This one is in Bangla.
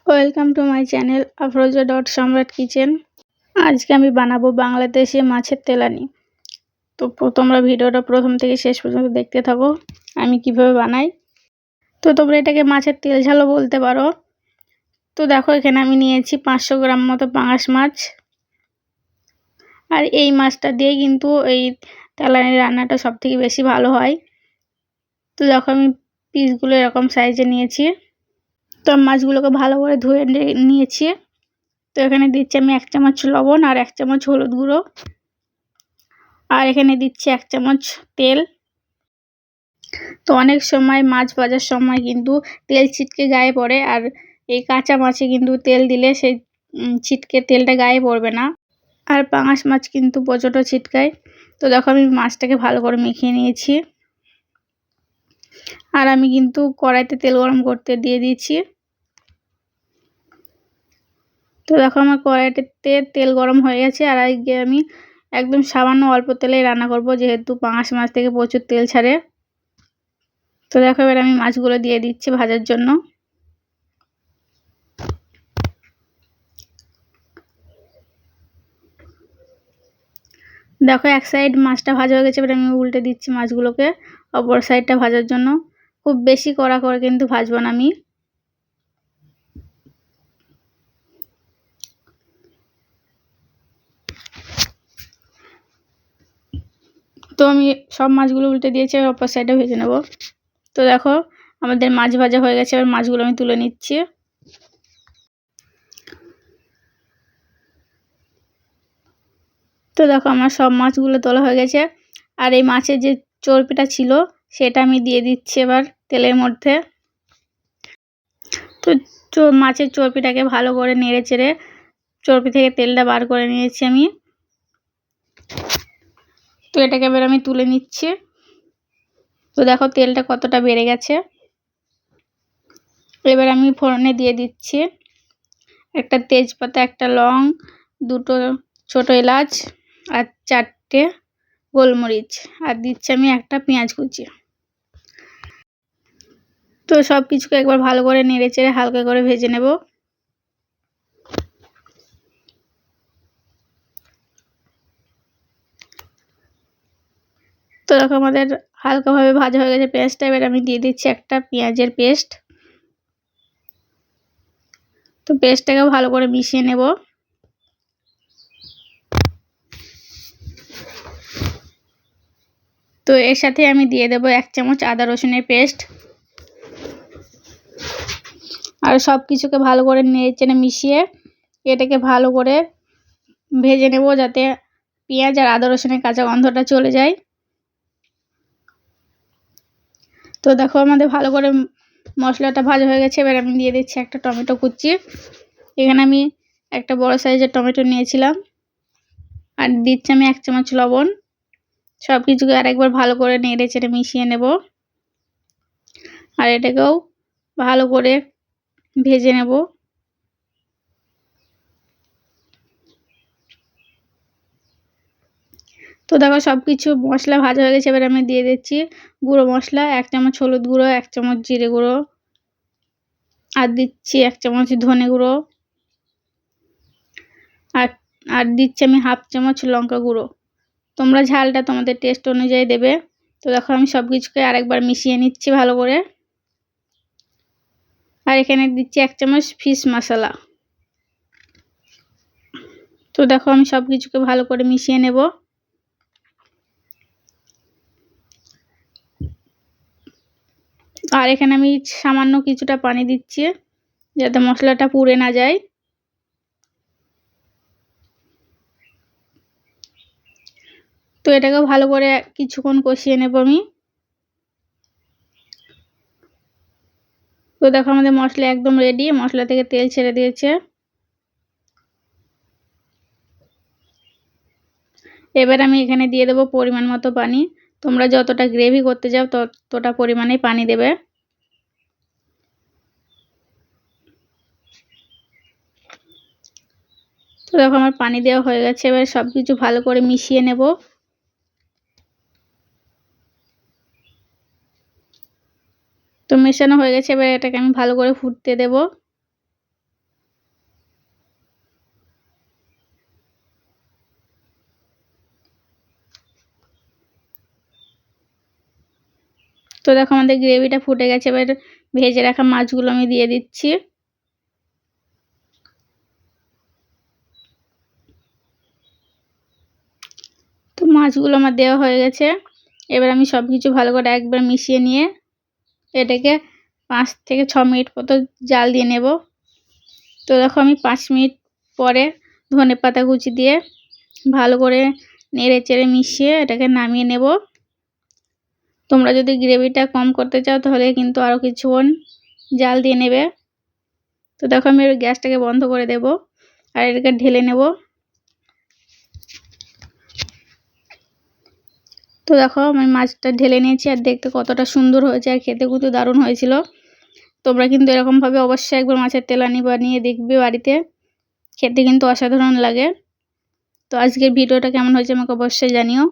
Welcome to my channel Afroza dot সম্রাট কিচেন। আজকে আমি বানাবো বাংলাদেশি মাছের তেলানি। তো তোমরা ভিডিওটা প্রথম থেকে শেষ পর্যন্ত দেখতে থাকো আমি কিভাবে বানাই। তো তোমরা এটাকে মাছের তেল ঝালও বলতে পারো। তো দেখো এখানে আমি নিয়েছি 500 গ্রাম মতো পাঙাশ মাছ। আর এই মাছটা দিয়ে কিন্তু এই তেলানির রান্নাটা সব থেকে বেশি ভালো হয়। তো দেখো আমি পিসগুলো এরকম সাইজে নিয়েছি। তো মাছগুলোকে ভালো করে ধুয়ে নিয়েছি। তো এখানে দিচ্ছি আমি 1 চামচ লবণ আর 1 চামচ হলুদ গুঁড়ো, আর এখানে দিচ্ছি 1 চামচ তেল। তো অনেক সময় মাছ ভাজার সময় কিন্তু তেল ছিটকে গায়ে পড়ে, আর এই কাঁচা মাছে কিন্তু তেল দিলে সেই ছিটকে তেলটা গায়ে পড়বে না, আর পাঙাশ মাছ কিন্তু প্রচণ্ড ছিটকায়। তো দেখো আমি মাছটাকে ভালো করে মেখে নিয়েছি, আর আমি কিন্তু কড়াইতে তেল গরম করতে দিয়ে দিয়েছি। তো দেখো আমার কড়াইতে তেল গরম হয়ে গেছে, আর আজকে আমি একদম সামান্য অল্প তেলেই রান্না করব, যেহেতু পাঙাশ মাছ থেকে প্রচুর তেল ছাড়ে। তো দেখো এবার আমি মাছগুলো দিয়ে দিচ্ছি ভাজার জন্য। দেখো এক সাইড মাছটা ভাজা হয়ে গেছে, এবার আমি উল্টে দিচ্ছি মাছগুলোকে অপর সাইডটা ভাজার জন্য। খুব বেশি কড়া করে কিন্তু ভাজবো না আমি। তো আমি সব মাছগুলো উল্টে দিয়েছি, আর অপর সাইডে ভেজে নেব। তো দেখো আমাদের মাছ ভাজা হয়ে গেছে, এবার মাছগুলো আমি তুলে নিচ্ছি। তো দেখো আমার সব মাছগুলো তোলা হয়ে গেছে, আর এই মাছের যে চর্বিটা ছিল সেটা আমি দিয়ে দিচ্ছি এবার তেলের মধ্যে। তো মাছের চর্বিটাকে ভালো করে নেড়ে চেড়ে চর্বি থেকে তেলটা বার করে নিয়েছি আমি। তো এটাকে এবার আমি তুলে নিচ্ছি। তো দেখো তেলটা কতটা বেড়ে গেছে। এবার আমি ফোড়নে দিয়ে দিচ্ছি একটা তেজপাতা, একটা লং, দুটো ছোট এলাচ, আর 4টে গোলমরিচ, আর দিচ্ছি আমি একটা পেঁয়াজ কুচি। তো সব কিছুকে একবার ভালো করে নেড়ে চেড়ে হালকা করে ভেজে নেব। তো দেখো আমাদের হালকাভাবে ভাজা হয়ে গেছে পেঁয়াজটা, এবার আমি দিয়ে দিচ্ছি একটা পেঁয়াজের পেস্ট। তো পেস্টটাকে ভালো করে মিশিয়ে নেব। তো এর সাথে আমি দিয়ে দেব 1 চামচ আদা রসুনের পেস্ট, আর সব কিছুকে ভালো করে নেড়ে মিশিয়ে এটাকে ভালো করে ভেজে নেব, যাতে পেঁয়াজ আর আদা রসুনের কাঁচা গন্ধটা চলে যায়। তো দেখো আমাদের ভালো করে মশলাটা ভাজা হয়ে গেছে, এবার আমি দিয়ে দিচ্ছি একটা টমেটো কুচি। এখানে আমি একটা বড় সাইজের টমেটো নিয়েছিলাম, আর দিচ্ছি আমি 1 চামচ লবণ। সব কিছুকে আরেকবার ভালো করে নেড়ে চেড়ে মিশিয়ে নেব, আর এটাকেও ভালো করে ভেজে নেব। তো দেখো সব কিছু মশলা ভাজা হয়ে গেছে, এবার আমি দিয়ে দিচ্ছি গুঁড়ো মশলা। 1 চামচ হলুদ গুঁড়ো, 1 চামচ জিরে গুঁড়ো, আর দিচ্ছি 1 চামচ ধনে গুঁড়ো, আর আর দিচ্ছি আমি 1/2 চামচ লঙ্কা গুঁড়ো। তোমরা ঝালটা তোমাদের টেস্ট অনুযায়ী দেবে। তো দেখো আমি সব কিছুকে আরেকবার মিশিয়ে নিচ্ছি ভালো করে, আর এখানে দিচ্ছি 1 চামচ ফিশ মশলা। তো দেখো আমি সব কিছুকে ভালো করে মিশিয়ে নেব। আর এখানে আমি সামান্য কিছুটা পানি দিচ্ছি, যাতে মশলাটা পুড়ে না যায়। তো এটাকেও ভালো করে কিছুক্ষণ কষিয়ে নেব আমি। তো দেখো আমাদের মশলা একদম রেডি, মশলা থেকে তেল ছেড়ে দিয়েছে। এবার আমি এখানে দিয়ে দেবো পরিমাণ মতো পানি। তোমরা যতটা গ্রেভি করতে চাও ততটা পরিমাণে পানি দেবে। তো দেখো আমার পানি দেওয়া হয়ে গেছে, এবার সব কিছু ভালো করে মিশিয়ে নেব। তো মেশানো হয়ে গেছে, এবার এটাকে আমি ভালো করে ফুটতে দেব। তো দেখো আমাদের গ্রেভিটা ফুটে গেছে, এবার ভেজে রাখা মাছগুলো আমি দিয়ে দিচ্ছি। তো মাছগুলো আমার দেওয়া হয়ে গেছে। এবার আমি সব কিছু ভালো করে একবার মিশিয়ে নিয়ে এটাকে 5 থেকে 6 মিনিট মতো জাল দিয়ে নেব। তো দেখো আমি 5 মিনিট পরে ধনেপাতা কুচি দিয়ে ভালো করে নেড়ে চেড়ে মিশিয়ে এটাকে নামিয়ে নেব। তোমরা যদি গ্রেভিটা কম করতে চাও তাহলে কিন্তু আরও কিছুক্ষণ জাল দিয়ে নেবে। তো দেখো আমি গ্যাসটাকে বন্ধ করে দেব আর এটাকে ঢেলে নেব। তো দেখো আমি মাছটা ঢেলে নিয়েছি আর দেখতে কতটা সুন্দর হয়েছে আর খেতে কিন্তু দারুণ হয়েছিল। তোমরা কিন্তু এরকমভাবে অবশ্যই একবার মাছের তেলানি বানিয়ে দেখবে বাড়িতে, খেতে কিন্তু অসাধারণ লাগে। তো আজকের ভিডিওটা কেমন হয়েছে আমাকে অবশ্যই জানিও।